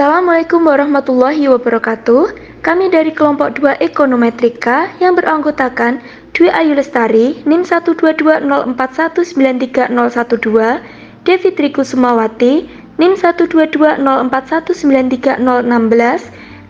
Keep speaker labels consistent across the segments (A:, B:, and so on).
A: Assalamualaikum warahmatullahi wabarakatuh. Kami dari kelompok 2 Ekonometrika yang beranggotakan Dwi Ayu Lestari, NIM 12204193012, Devi Triku Sumawati, NIM 12204193016,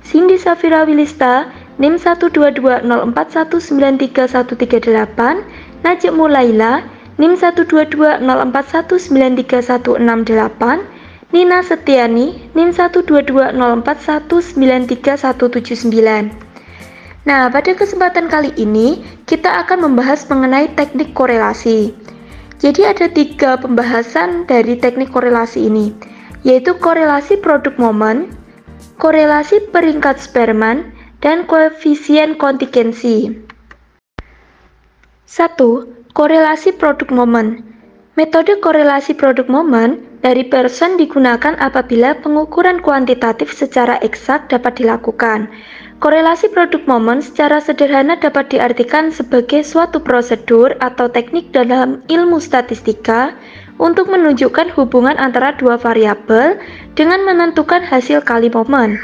A: Cindy Safira Wilista, NIM 12204193138, Najib Mulaila, NIM 12204193168, Nina Setiani, NIM 12204193179. Nah, pada kesempatan kali ini kita akan membahas mengenai teknik korelasi. Jadi ada 3 pembahasan dari teknik korelasi ini, yaitu korelasi produk momen, korelasi peringkat Spearman, dan koefisien kontingensi. 1. Korelasi produk momen. Metode korelasi produk momen dari Pearson digunakan apabila pengukuran kuantitatif secara eksak dapat dilakukan. Korelasi produk momen secara sederhana dapat diartikan sebagai suatu prosedur atau teknik dalam ilmu statistika untuk menunjukkan hubungan antara 2 variabel dengan menentukan hasil kali momen.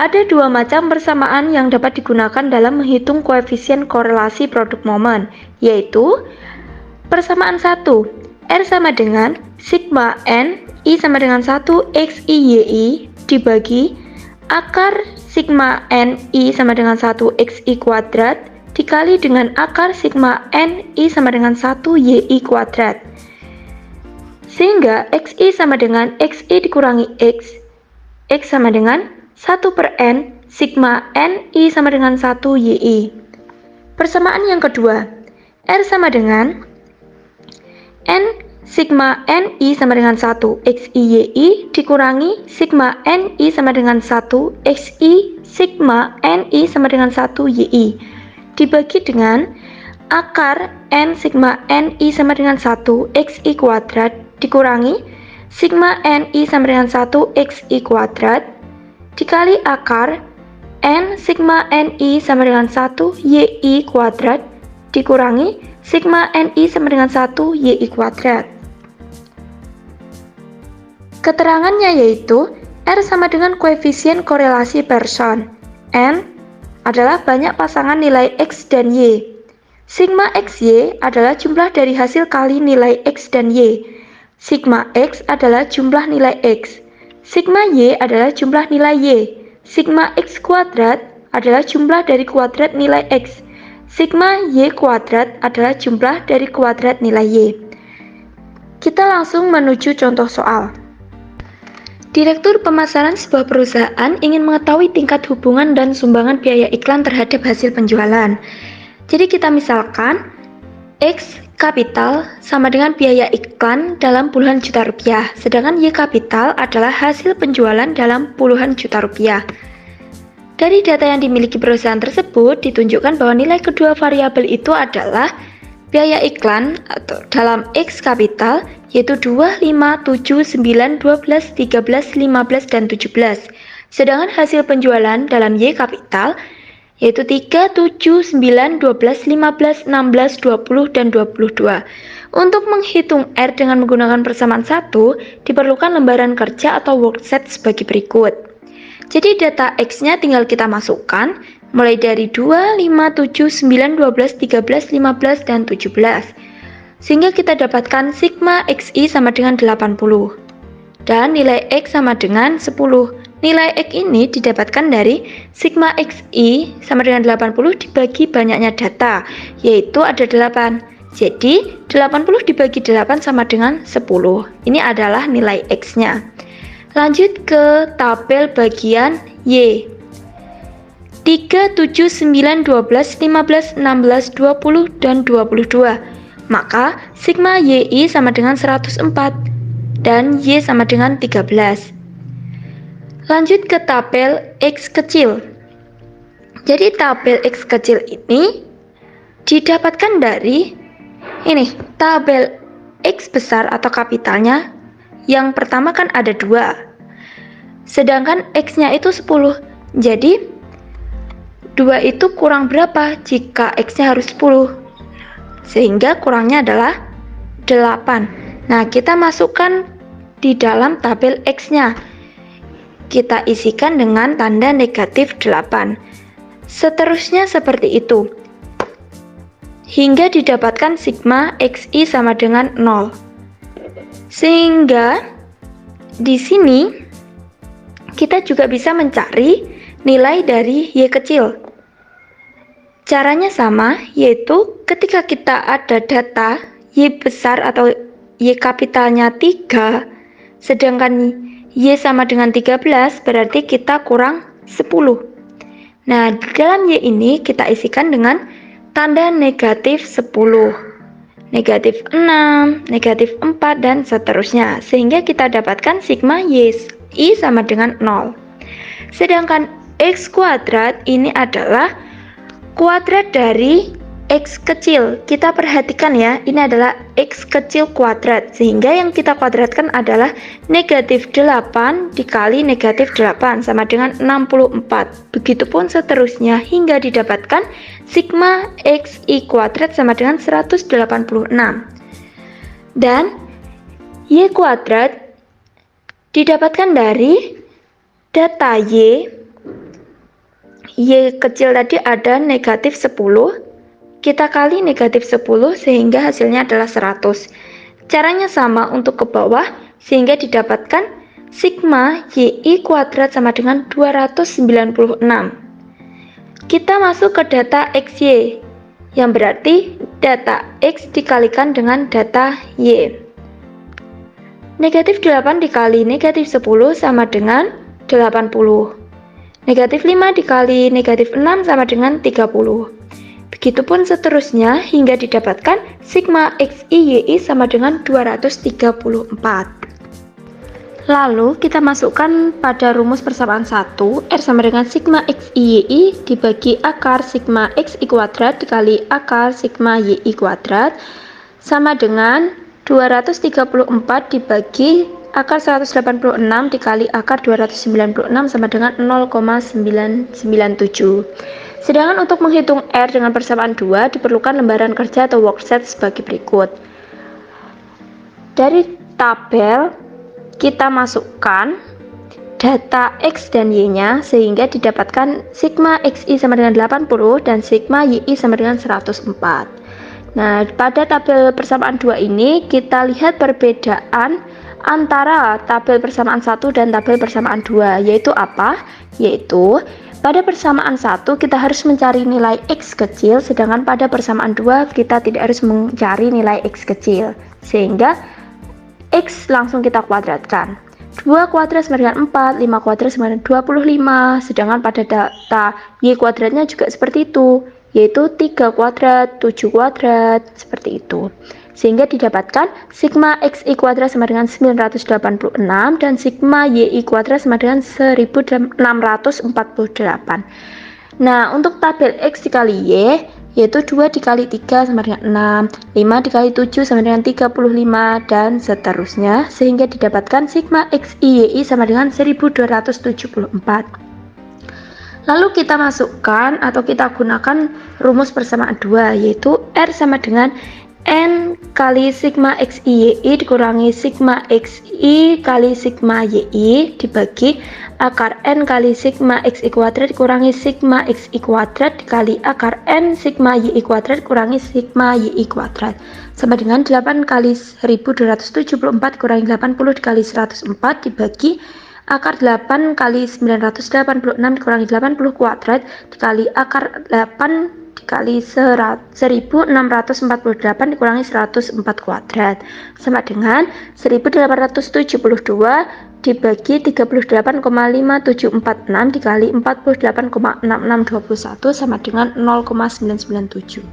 A: Ada 2 macam persamaan yang dapat digunakan dalam menghitung koefisien korelasi produk momen, yaitu persamaan 1. R sama dengan sigma N I sama dengan 1 X I Y I dibagi akar sigma N I sama dengan 1 X I kuadrat dikali dengan akar sigma N I sama dengan 1 Y I kuadrat. Sehingga X I sama dengan X I dikurangi X sama dengan 1 per N sigma N I sama dengan 1 Y I. Persamaan yang kedua, R sama dengan N sigma N I sama dengan 1 X I Y I dikurangi sigma N I sama dengan 1 X I sigma N I sama dengan 1 Y I dibagi dengan akar N sigma N I sama dengan 1 X I kuadrat dikurangi sigma N I sama dengan 1 X I kuadrat dikali akar N sigma N I sama dengan 1 Y I kuadrat dikurangi sigma N I sama dengan 1 Y I kuadrat. Keterangannya yaitu R sama dengan koefisien korelasi Pearson. N adalah banyak pasangan nilai X dan Y. Sigma XY adalah jumlah dari hasil kali nilai X dan Y. Sigma X adalah jumlah nilai X. Sigma Y adalah jumlah nilai Y. Sigma X kuadrat adalah jumlah dari kuadrat nilai X. Sigma Y kuadrat adalah jumlah dari kuadrat nilai Y. Kita langsung menuju contoh soal. Direktur pemasaran sebuah perusahaan ingin mengetahui tingkat hubungan dan sumbangan biaya iklan terhadap hasil penjualan. Jadi kita misalkan X kapital sama dengan biaya iklan dalam puluhan juta rupiah, sedangkan Y kapital adalah hasil penjualan dalam puluhan juta rupiah. Dari data yang dimiliki perusahaan tersebut ditunjukkan bahwa nilai kedua variabel itu adalah biaya iklan atau dalam X kapital yaitu 2, 5, 7, 9, 12, 13, 15, dan 17. Sedangkan hasil penjualan dalam Y kapital yaitu 3, 7, 9, 12, 15, 16, 20, dan 22. Untuk menghitung R dengan menggunakan persamaan 1, diperlukan lembaran kerja atau workset sebagai berikut. Jadi data X-nya tinggal kita masukkan mulai dari 2, 5, 7, 9, 12, 13, 15, dan 17. Sehingga kita dapatkan sigma XI sama dengan 80. Dan nilai X sama dengan 10. Nilai X ini didapatkan dari sigma XI sama dengan 80 dibagi banyaknya data, yaitu ada 8. Jadi 80 dibagi 8 sama dengan 10. Ini adalah nilai X-nya. Lanjut ke tabel bagian Y. 3, 7, 9, 12, 15, 16, 20, dan 22. Maka sigma YI sama dengan 104 dan Y sama dengan 13. Lanjut ke tabel X kecil. Jadi tabel X kecil ini didapatkan dari ini, tabel X besar atau kapitalnya. Yang pertama kan ada 2. Sedangkan X-nya itu 10. Jadi 2 itu kurang berapa jika X-nya harus 10? Sehingga kurangnya adalah 8. Nah, kita masukkan di dalam tabel X-nya. kita isikan dengan tanda negatif 8. Seterusnya seperti itu, hingga didapatkan sigma XI sama dengan 0. Sehingga di sini kita juga bisa mencari nilai dari Y kecil. Caranya sama, yaitu ketika kita ada data Y besar atau Y kapitalnya 3, sedangkan Y sama dengan 13, berarti kita kurang 10. Nah, di dalam Y ini kita isikan dengan tanda negatif 10, negatif 6, negatif 4, dan seterusnya. Sehingga kita dapatkan sigma YI sama dengan 0. Sedangkan X kuadrat ini adalah kuadrat dari X kecil. Kita perhatikan ya, ini adalah X kecil kuadrat, sehingga yang kita kuadratkan adalah negatif 8 dikali negatif 8 sama dengan 64. Begitupun seterusnya hingga didapatkan sigma XI kuadrat sama dengan 186. Dan Y kuadrat didapatkan dari data Y kecil tadi ada negatif 10, kita kali negatif 10 sehingga hasilnya adalah 100. Caranya sama untuk ke bawah, sehingga didapatkan sigma YI kuadrat sama dengan 296. Kita masuk ke data XY, yang berarti data X dikalikan dengan data Y. Negatif 8 dikali negatif 10 sama dengan 80. Negatif 5 dikali negatif 6 sama dengan 30. Begitupun seterusnya hingga didapatkan sigma XI YI sama dengan 234. Lalu kita masukkan pada rumus persamaan 1, R sama dengan sigma XI YI dibagi akar sigma XI kuadrat dikali akar sigma YI kuadrat sama dengan 234 dibagi akar 186 dikali akar 296 sama dengan 0,997. Sedangkan untuk menghitung R dengan persamaan 2 diperlukan lembaran kerja atau worksheet sebagai berikut. Dari tabel kita masukkan data X dan Y-nya sehingga didapatkan sigma XI sama dengan 80 dan sigma YI sama dengan 104. Nah, pada tabel persamaan 2 ini kita lihat perbedaan antara tabel persamaan 1 dan tabel persamaan 2, yaitu apa? Yaitu pada persamaan 1 kita harus mencari nilai X kecil, sedangkan pada persamaan 2 kita tidak harus mencari nilai X kecil, sehingga X langsung kita kuadratkan. 2 kuadrat sama dengan 4, 5 kuadrat sama dengan 25, sedangkan pada data Y kuadratnya juga seperti itu, yaitu 3 kuadrat, 7 kuadrat, seperti itu. Sehingga didapatkan sigma XI kuadrat sama dengan 986 dan sigma YI kuadrat sama dengan 1648. Nah, untuk tabel X dikali Y, yaitu 2 dikali 3 sama dengan 6, 5 dikali 7 sama dengan 35, dan seterusnya, sehingga didapatkan sigma XI YI sama dengan 1274. Lalu kita masukkan atau kita gunakan rumus persamaan 2, yaitu R sama dengan N kali sigma XI YI dikurangi sigma XI kali sigma YI dibagi akar N kali sigma XI kuadrat dikurangi sigma XI kuadrat dikali akar N sigma YI kuadrat dikurangi sigma YI kuadrat sama dengan 8 kali 1274 kurangi 80 dikali 104 dibagi akar 8 kali 986 dikurangi 80 kuadrat dikali akar 8 dikali 1648 dikurangi 104 kuadrat sama dengan 1872 dibagi 38,5746 dikali 48,6621 sama dengan 0,997.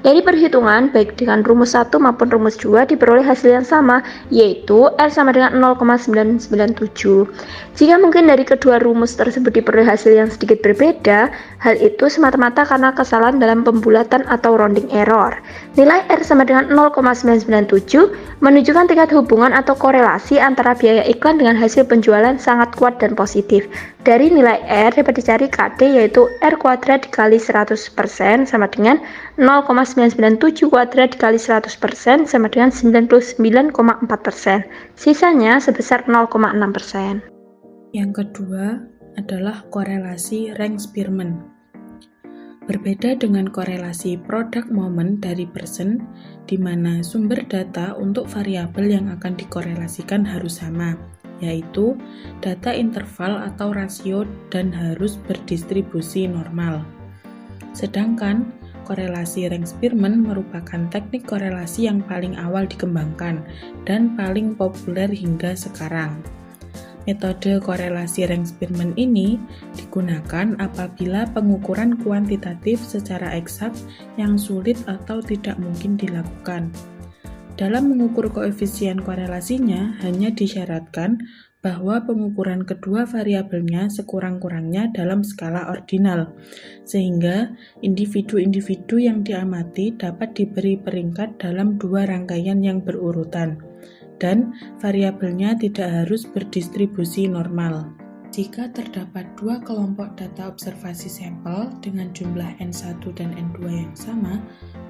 A: Dari perhitungan baik dengan rumus 1 maupun rumus 2 diperoleh hasil yang sama, yaitu R sama dengan 0,997. Jika mungkin dari kedua rumus tersebut diperoleh hasil yang sedikit berbeda, hal itu semata-mata karena kesalahan dalam pembulatan atau rounding error. Nilai R sama dengan 0,997 menunjukkan tingkat hubungan atau korelasi antara biaya iklan dengan hasil penjualan sangat kuat dan positif. Dari nilai R dapat dicari KD, yaitu R kuadrat dikali 100% sama dengan 0,997 kuadrat dikali 100% sama dengan 99,4%. Sisanya sebesar 0,6%.
B: Yang kedua adalah korelasi Rank-Spearman. Berbeda dengan korelasi product moment dari person, di mana sumber data untuk variabel yang akan dikorelasikan harus sama, yaitu data interval atau rasio dan harus berdistribusi normal. Sedangkan korelasi Rank-Spearman merupakan teknik korelasi yang paling awal dikembangkan dan paling populer hingga sekarang. Metode korelasi Rank-Spearman ini digunakan apabila pengukuran kuantitatif secara eksak yang sulit atau tidak mungkin dilakukan. Dalam mengukur koefisien korelasinya, hanya disyaratkan bahwa pengukuran kedua variabelnya sekurang-kurangnya dalam skala ordinal, sehingga individu-individu yang diamati dapat diberi peringkat dalam dua rangkaian yang berurutan, dan variabelnya tidak harus berdistribusi normal. Jika terdapat dua kelompok data observasi sampel dengan jumlah N1 dan N2 yang sama,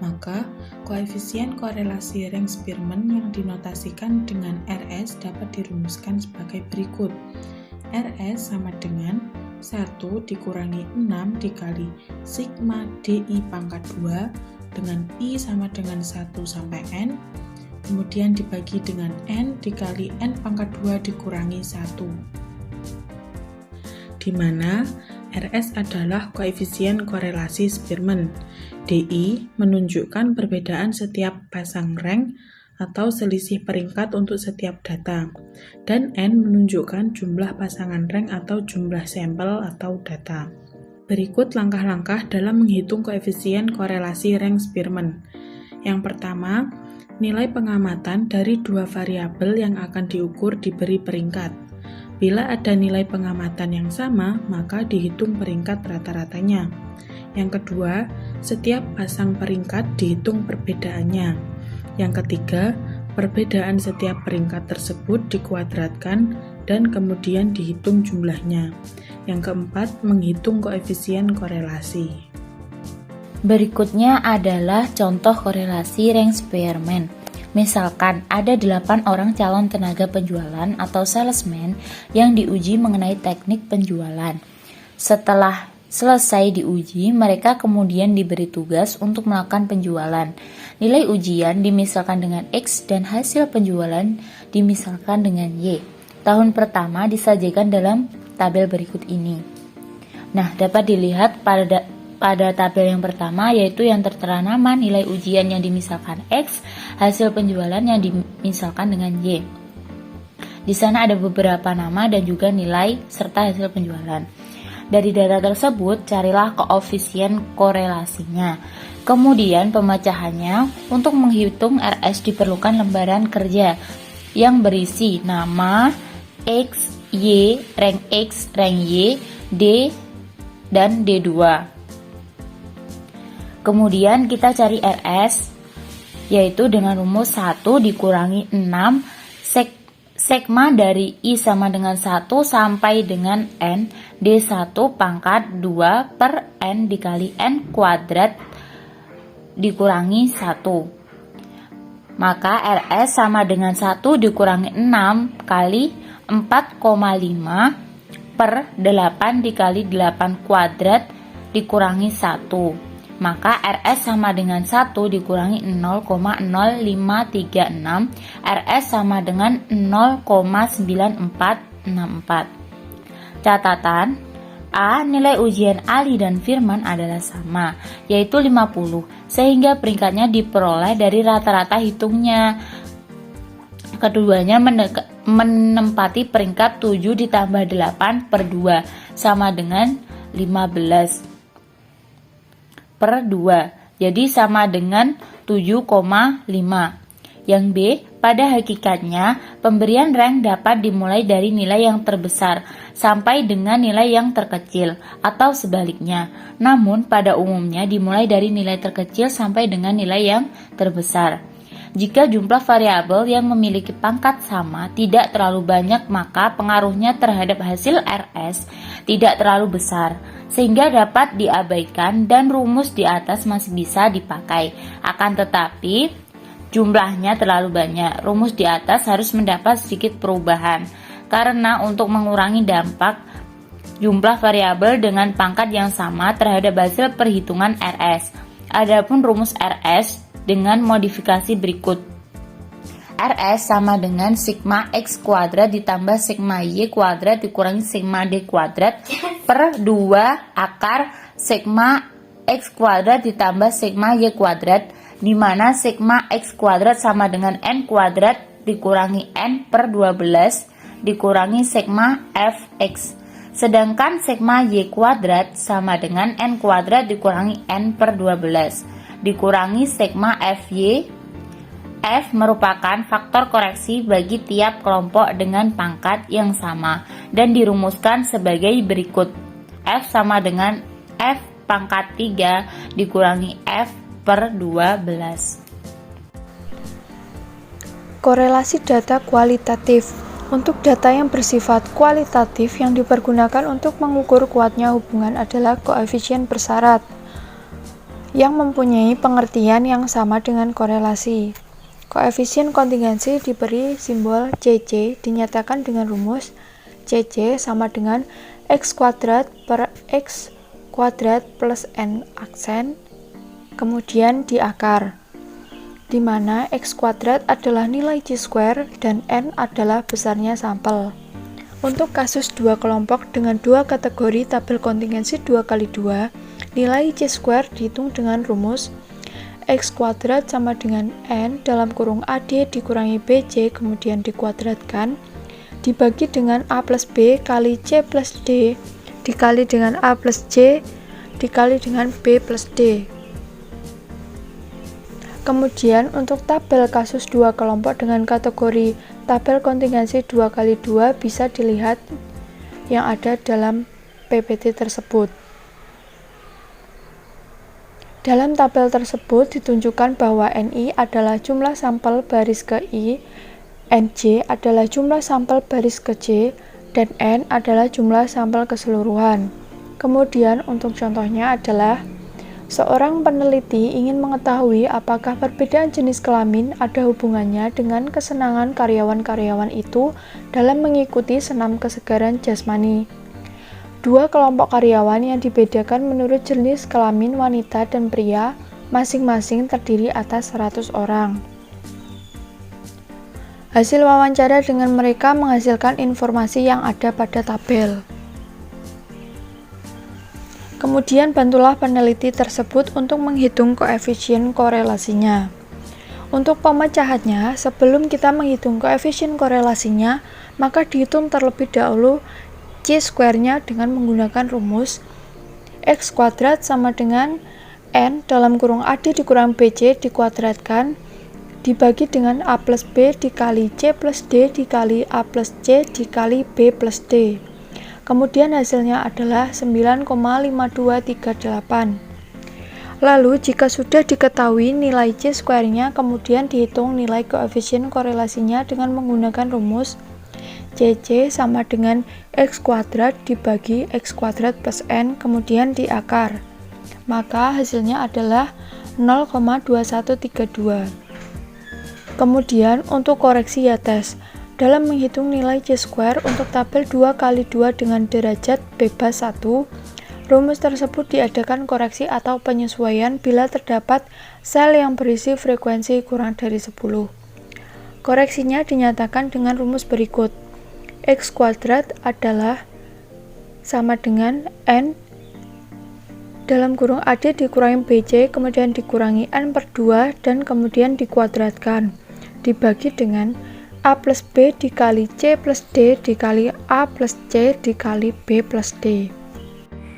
B: maka koefisien korelasi Rank-Spearman yang dinotasikan dengan RS dapat dirumuskan sebagai berikut. RS sama dengan 1 dikurangi 6 dikali sigma DI pangkat 2 dengan I sama dengan 1 sampai N, kemudian dibagi dengan N dikali N pangkat 2 dikurangi 1, di mana RS adalah koefisien korelasi Spearman. DI menunjukkan perbedaan setiap pasang rank atau selisih peringkat untuk setiap data, dan N menunjukkan jumlah pasangan rank atau jumlah sampel atau data. Berikut langkah-langkah dalam menghitung koefisien korelasi Rank-Spearman. Yang pertama, nilai pengamatan dari dua variabel yang akan diukur diberi peringkat. Bila ada nilai pengamatan yang sama, maka dihitung peringkat rata-ratanya. Yang kedua, setiap pasang peringkat dihitung perbedaannya. Yang ketiga, perbedaan setiap peringkat tersebut dikuadratkan dan kemudian dihitung jumlahnya. Yang keempat, menghitung koefisien korelasi.
C: Berikutnya adalah contoh korelasi Rank-Spearman. Misalkan ada 8 orang calon tenaga penjualan atau salesman yang diuji mengenai teknik penjualan. Setelah selesai diuji, mereka kemudian diberi tugas untuk melakukan penjualan. Nilai ujian dimisalkan dengan X dan hasil penjualan dimisalkan dengan Y. Tahun pertama disajikan dalam tabel berikut ini. Nah, dapat dilihat pada tabel yang pertama, yaitu yang tertera nama, nilai ujian yang dimisalkan X, hasil penjualan yang dimisalkan dengan Y. Di sana ada beberapa nama dan juga nilai serta hasil penjualan. Dari data tersebut, carilah koefisien korelasinya. Kemudian pemecahannya. Untuk menghitung RS diperlukan lembaran kerja yang berisi nama, X, Y, rank X, rank Y, D, dan D2. Kemudian kita cari RS, yaitu dengan rumus 1 dikurangi 6 sigma dari I sama dengan 1 sampai dengan N, D1 pangkat 2 per N dikali N kuadrat dikurangi 1. Maka RS sama dengan 1 dikurangi 6 kali 4,5 per 8 dikali 8 kuadrat dikurangi 1. Maka RS sama dengan 1 dikurangi 0,0536, RS sama dengan 0,9464. Catatan, A. Nilai ujian Ali dan Firman adalah sama, yaitu 50, sehingga peringkatnya diperoleh dari rata-rata hitungnya. Keduanya menempati peringkat 7 ditambah 8 per 2, sama dengan 15 per 2, jadi sama dengan 7,5. Yang B, pada hakikatnya pemberian rank dapat dimulai dari nilai yang terbesar sampai dengan nilai yang terkecil atau sebaliknya. Namun pada umumnya dimulai dari nilai terkecil sampai dengan nilai yang terbesar. Jika jumlah variabel yang memiliki pangkat sama tidak terlalu banyak, maka pengaruhnya terhadap hasil RS tidak terlalu besar, sehingga dapat diabaikan dan rumus di atas masih bisa dipakai. Akan tetapi, jumlahnya terlalu banyak, rumus di atas harus mendapat sedikit perubahan. karena untuk mengurangi dampak jumlah variabel dengan pangkat yang sama terhadap hasil perhitungan RS. Adapun rumus RS dengan modifikasi berikut. RS sama dengan sigma X kuadrat ditambah sigma Y kuadrat dikurangi sigma D kuadrat per 2 akar sigma X kuadrat ditambah sigma Y kuadrat, di mana sigma X kuadrat sama dengan N kuadrat dikurangi N per 12 dikurangi sigma Fx. Sedangkan sigma Y kuadrat sama dengan N kuadrat dikurangi N per 12 dikurangi sigma Fy. F merupakan faktor koreksi bagi tiap kelompok dengan pangkat yang sama dan dirumuskan sebagai berikut. F sama dengan F pangkat 3 dikurangi F per 12.
A: Korelasi data kualitatif. Untuk data yang bersifat kualitatif yang dipergunakan untuk mengukur kuatnya hubungan adalah koefisien persyarat yang mempunyai pengertian yang sama dengan korelasi. Koefisien kontingensi diberi simbol CC dinyatakan dengan rumus CC sama dengan X kuadrat per X kuadrat plus N aksen, kemudian di akar, di mana X kuadrat adalah nilai C square dan N adalah besarnya sampel. Untuk kasus dua kelompok dengan dua kategori tabel kontingensi 2x2, nilai C square dihitung dengan rumus X kuadrat sama dengan N dalam kurung AD dikurangi BC kemudian dikuadratkan dibagi dengan A plus B kali C plus D dikali dengan A plus C dikali dengan B plus D. Kemudian untuk tabel kasus dua kelompok dengan kategori tabel kontingensi 2x2 bisa dilihat yang ada dalam PPT tersebut. Dalam tabel tersebut ditunjukkan bahwa NI adalah jumlah sampel baris ke I, NJ adalah jumlah sampel baris ke J, dan N adalah jumlah sampel keseluruhan. Kemudian untuk contohnya adalah seorang peneliti ingin mengetahui apakah perbedaan jenis kelamin ada hubungannya dengan kesenangan karyawan-karyawan itu dalam mengikuti senam kesegaran jasmani. Dua kelompok karyawan yang dibedakan menurut jenis kelamin wanita dan pria masing-masing terdiri atas 100 orang. Hasil wawancara dengan mereka menghasilkan informasi yang ada pada tabel. Kemudian bantulah peneliti tersebut untuk menghitung koefisien korelasinya. Untuk pemecahannya, sebelum kita menghitung koefisien korelasinya, maka dihitung terlebih dahulu C square-nya dengan menggunakan rumus X kuadrat sama dengan N dalam kurung AD dikurang BC dikuadratkan dibagi dengan A plus B dikali C plus D dikali A plus C dikali B plus D. Kemudian hasilnya adalah 9,5238. Lalu jika sudah diketahui nilai C square-nya, kemudian dihitung nilai koefisien korelasinya dengan menggunakan rumus CC sama dengan X kuadrat dibagi X kuadrat plus N kemudian di akar. Maka hasilnya adalah 0,2132. Kemudian untuk koreksi Yates, dalam menghitung nilai C square untuk tabel 2x2 dengan derajat bebas 1, rumus tersebut diadakan koreksi atau penyesuaian bila terdapat sel yang berisi frekuensi kurang dari 10. Koreksinya dinyatakan dengan rumus berikut. X kuadrat adalah sama dengan N dalam kurung AD dikurangi BC kemudian dikurangi N per 2 dan kemudian dikuadratkan dibagi dengan A plus B dikali C plus D dikali A plus C dikali B plus D.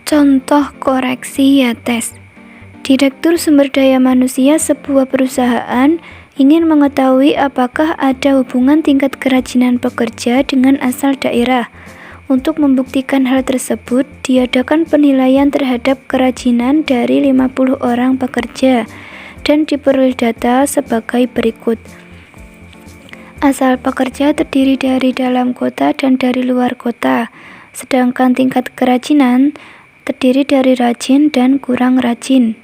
D: Contoh koreksi Yates. Direktur Sumber Daya Manusia sebuah perusahaan ingin mengetahui apakah ada hubungan tingkat kerajinan pekerja dengan asal daerah. Untuk membuktikan hal tersebut, diadakan penilaian terhadap kerajinan dari 50 orang pekerja dan diperoleh data sebagai berikut. Asal pekerja terdiri dari dalam kota dan dari luar kota, sedangkan tingkat kerajinan terdiri dari rajin dan kurang rajin.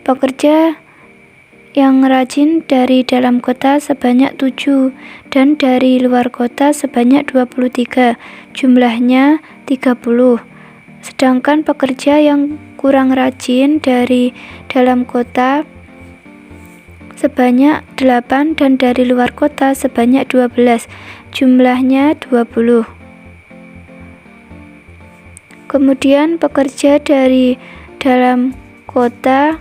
D: Pekerja yang rajin dari dalam kota sebanyak 7 dan dari luar kota sebanyak 23, jumlahnya 30. Sedangkan pekerja yang kurang rajin dari dalam kota sebanyak 8 dan dari luar kota sebanyak 12, jumlahnya 20. Kemudian pekerja dari dalam kota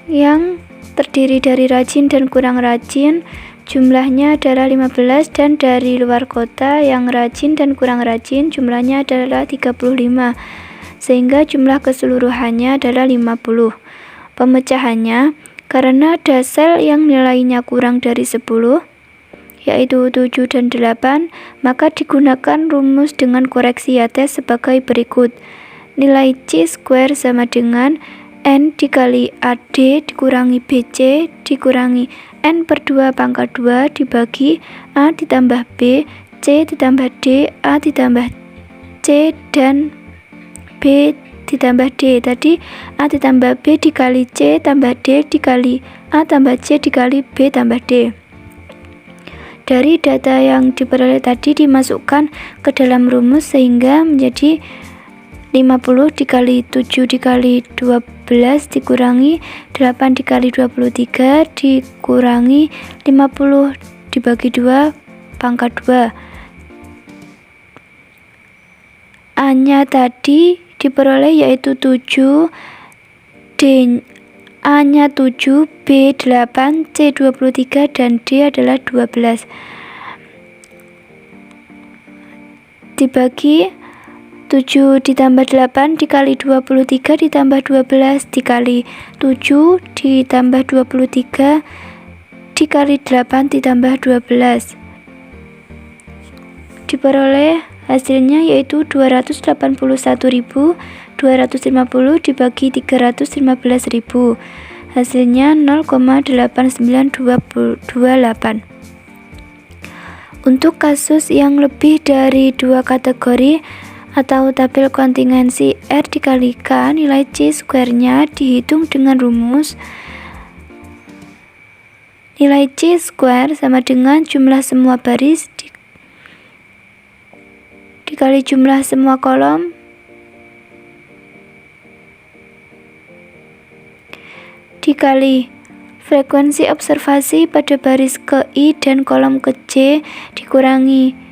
D: yang terdiri dari rajin dan kurang rajin, jumlahnya adalah 15, dan dari luar kota yang rajin dan kurang rajin, jumlahnya adalah 35, sehingga jumlah keseluruhannya adalah 50. Pemecahannya, karena ada sel yang nilainya kurang dari 10, yaitu 7 dan 8, maka digunakan rumus dengan koreksi Yates sebagai berikut. Nilai C square sama dengan N dikali AD dikurangi BC dikurangi N per 2 pangkat 2 dibagi A ditambah B, C ditambah D, A ditambah C, dan B ditambah D. Tadi A ditambah B dikali C tambah D dikali A tambah C dikali B tambah D. Dari data yang diperoleh tadi dimasukkan ke dalam rumus sehingga menjadi 50 dikali 7 dikali 12 dikurangi 8 dikali 23 dikurangi 50 dibagi 2 pangkat 2. A-nya tadi diperoleh yaitu 7, A-nya 7, B 8, C 23, dan D adalah 12. Dibagi 7 ditambah 8 dikali 23 ditambah 12 dikali 7 ditambah 23 dikali 8 ditambah 12. Diperoleh hasilnya yaitu 281.250 dibagi 315.000. Hasilnya 0,8928. Untuk kasus yang lebih dari 2 kategori atau tabel kontingensi R dikali K, nilai C square-nya dihitung dengan rumus nilai C square sama dengan jumlah semua baris dikali jumlah semua kolom dikali frekuensi observasi pada baris ke I dan kolom ke C dikurangi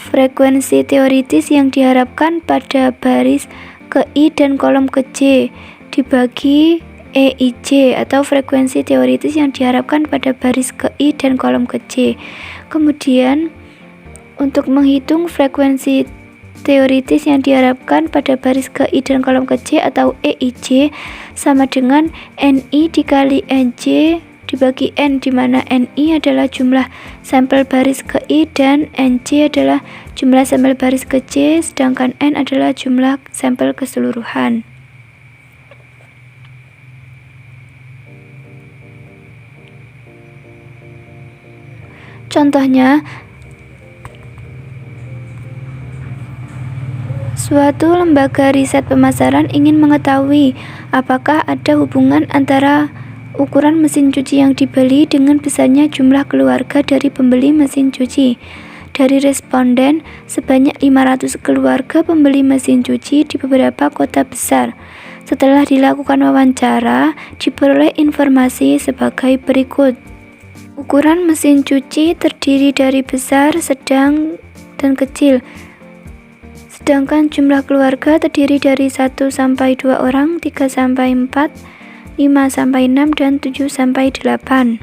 D: frekuensi teoritis yang diharapkan pada baris ke I dan kolom ke C dibagi EIC atau frekuensi teoritis yang diharapkan pada baris ke I dan kolom ke C. Kemudian untuk menghitung frekuensi teoritis yang diharapkan pada baris ke I dan kolom ke C atau EIC sama dengan NI dikali NC dibagi N, di mana NI adalah jumlah sampel baris ke I dan NC adalah jumlah sampel baris ke C, sedangkan N adalah jumlah sampel keseluruhan. Contohnya, suatu lembaga riset pemasaran ingin mengetahui apakah ada hubungan antara ukuran mesin cuci yang dibeli dengan besarnya jumlah keluarga dari pembeli mesin cuci. Dari responden, sebanyak 500 keluarga pembeli mesin cuci di beberapa kota besar. Setelah dilakukan wawancara, diperoleh informasi sebagai berikut. Ukuran mesin cuci terdiri dari besar, sedang, dan kecil. Sedangkan jumlah keluarga terdiri dari 1 sampai 2 orang, 3 sampai 4, 5 sampai 6, dan 7 sampai 8.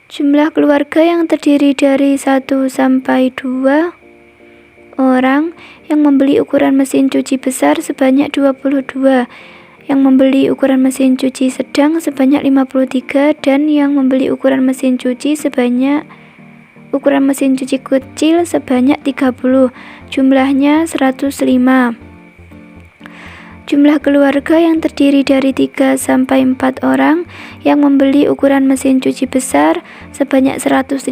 D: Jumlah keluarga yang terdiri dari 1 sampai 2 orang yang membeli ukuran mesin cuci besar sebanyak 22, yang membeli ukuran mesin cuci sedang sebanyak 53, dan yang membeli ukuran mesin cuci kecil sebanyak 30, jumlahnya 105. Jumlah keluarga yang terdiri dari 3-4 orang yang membeli ukuran mesin cuci besar sebanyak 115,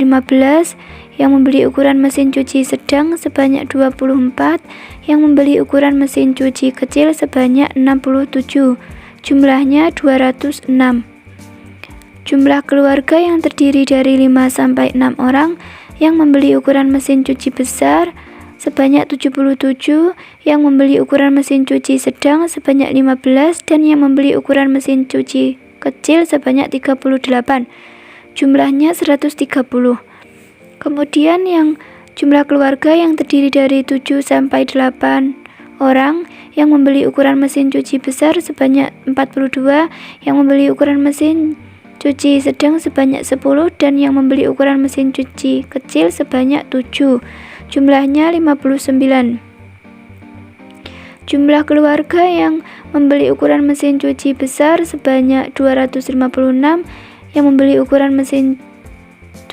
D: yang membeli ukuran mesin cuci sedang sebanyak 24, yang membeli ukuran mesin cuci kecil sebanyak 67. Jumlahnya 206. Jumlah keluarga yang terdiri dari 5-6 orang yang membeli ukuran mesin cuci besar sebanyak 77, yang membeli ukuran mesin cuci sedang sebanyak 15, dan yang membeli ukuran mesin cuci kecil sebanyak 38. Jumlahnya 130. Kemudian yang jumlah keluarga yang terdiri dari 7-8 orang yang membeli ukuran mesin cuci besar sebanyak 42, yang membeli ukuran mesin cuci sedang sebanyak 10, dan yang membeli ukuran mesin cuci kecil sebanyak 7. Jumlahnya 59. Jumlah keluarga yang membeli ukuran mesin cuci besar sebanyak 256, yang membeli ukuran mesin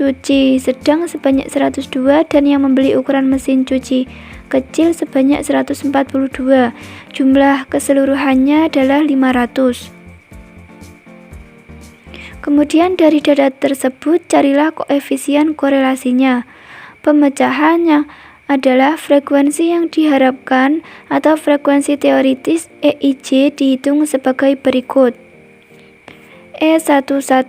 D: cuci sedang sebanyak 102, dan yang membeli ukuran mesin cuci kecil sebanyak 142. Jumlah keseluruhannya adalah 500. Kemudian dari data tersebut carilah koefisien korelasinya. Pemecahannya adalah frekuensi yang diharapkan atau frekuensi teoritis EIJ dihitung sebagai berikut. E11,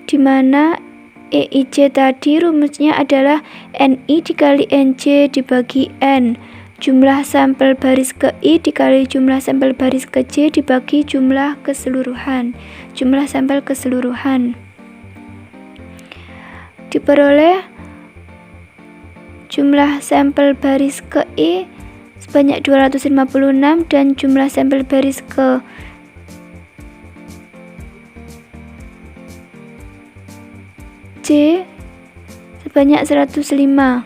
D: di mana EIJ tadi rumusnya adalah NI dikali NJ dibagi N, jumlah sampel baris ke I dikali jumlah sampel baris ke J dibagi jumlah keseluruhan. Jumlah sampel keseluruhan diperoleh jumlah sampel baris ke I sebanyak 256 dan jumlah sampel baris ke J sebanyak 105.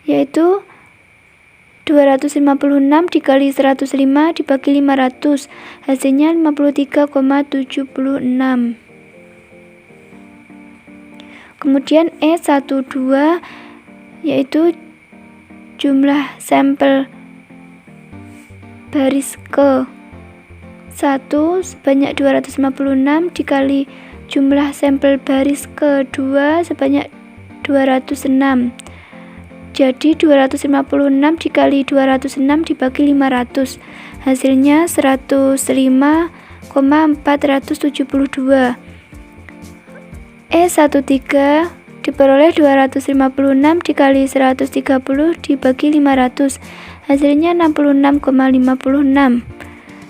D: Yaitu 256 dikali 105 dibagi 500, hasilnya 53,76. Kemudian E12 yaitu jumlah sampel baris ke 1 sebanyak 256 dikali jumlah sampel baris ke 2 sebanyak 206. Jadi 256 dikali 206 dibagi 500, hasilnya 105,472. E13 diperoleh 256 dikali 130 dibagi 500, hasilnya 66,56.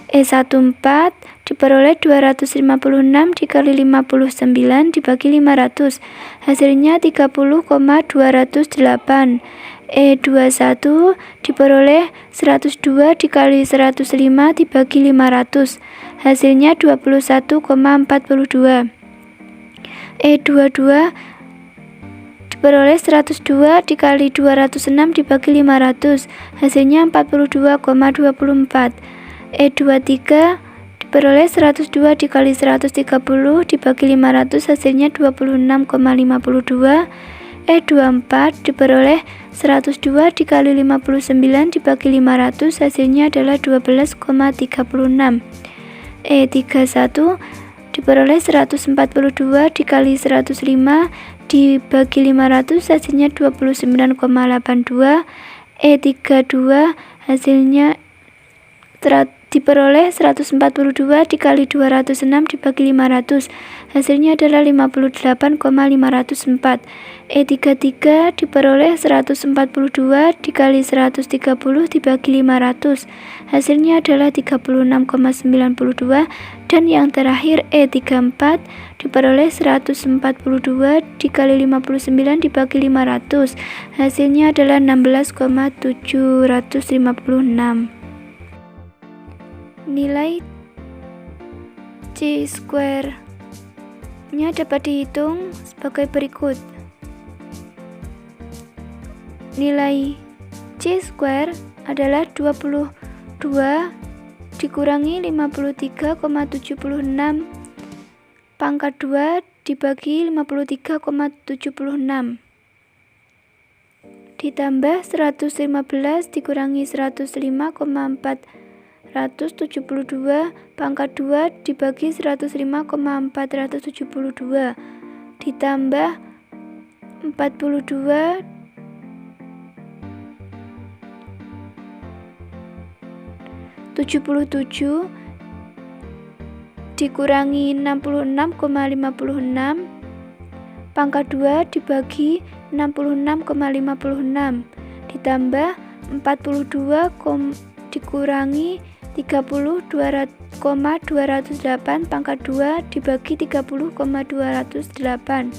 D: E14 diperoleh 256 dikali 59 dibagi 500, hasilnya 30,208. E21 diperoleh 102 dikali 105 dibagi 500, hasilnya 21,42. E22 diperoleh 102 dikali 206 dibagi 500, hasilnya 42,24. E23 diperoleh 102 dikali 130 dibagi 500, hasilnya 26,52. E24 diperoleh 102 dikali 59 dibagi 500, hasilnya adalah 12,36. E31 diperoleh 142 dikali 105 dibagi 500, hasilnya 29,82. E32 hasilnya diperoleh 142 dikali 206 dibagi 500, hasilnya adalah 58,504. E33 diperoleh 142 dikali 130 dibagi 500, hasilnya adalah 36,92. Dan yang terakhir E34 diperoleh 142 dikali 59 dibagi 500, hasilnya adalah 16,756. Nilai C² nya dapat dihitung sebagai berikut. Nilai C² adalah 22 dikurangi 53,76 pangkat 2 dibagi 53,76 ditambah 115 dikurangi 105,472 pangkat 2 dibagi 105,472 ditambah 42 77 dikurangi 66,56 pangkat 2 dibagi 66,56 ditambah 42 dikurangi 30,208 pangkat 2 dibagi 30,208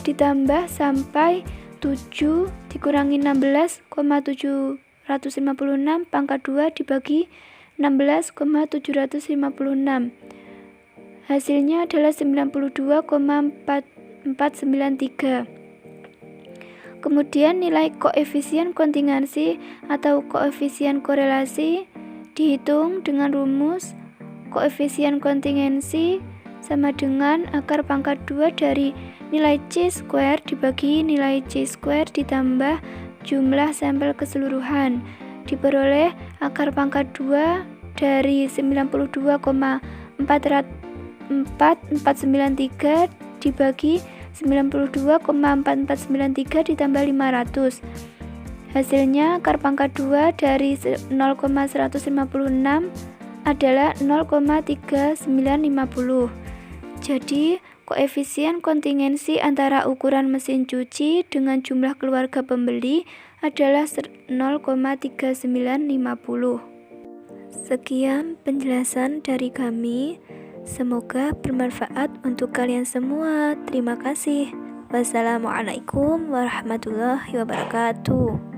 D: ditambah sampai 7 dikurangi 16,756 pangkat 2 dibagi 16,756. Hasilnya adalah 92,4493. Kemudian nilai koefisien kontingensi atau koefisien korelasi dihitung dengan rumus koefisien kontingensi sama dengan akar pangkat 2 dari nilai C² dibagi nilai C² ditambah jumlah sampel keseluruhan. Diperoleh akar pangkat 2 dari 92,4493 dibagi 92,4493 ditambah 500. Hasilnya akar pangkat 2 dari 0,156 adalah 0,3950. Jadi koefisien kontingensi antara ukuran mesin cuci dengan jumlah keluarga pembeli adalah 0,3950. Sekian penjelasan dari kami. Semoga bermanfaat untuk kalian semua. Terima kasih. Wassalamualaikum warahmatullahi wabarakatuh.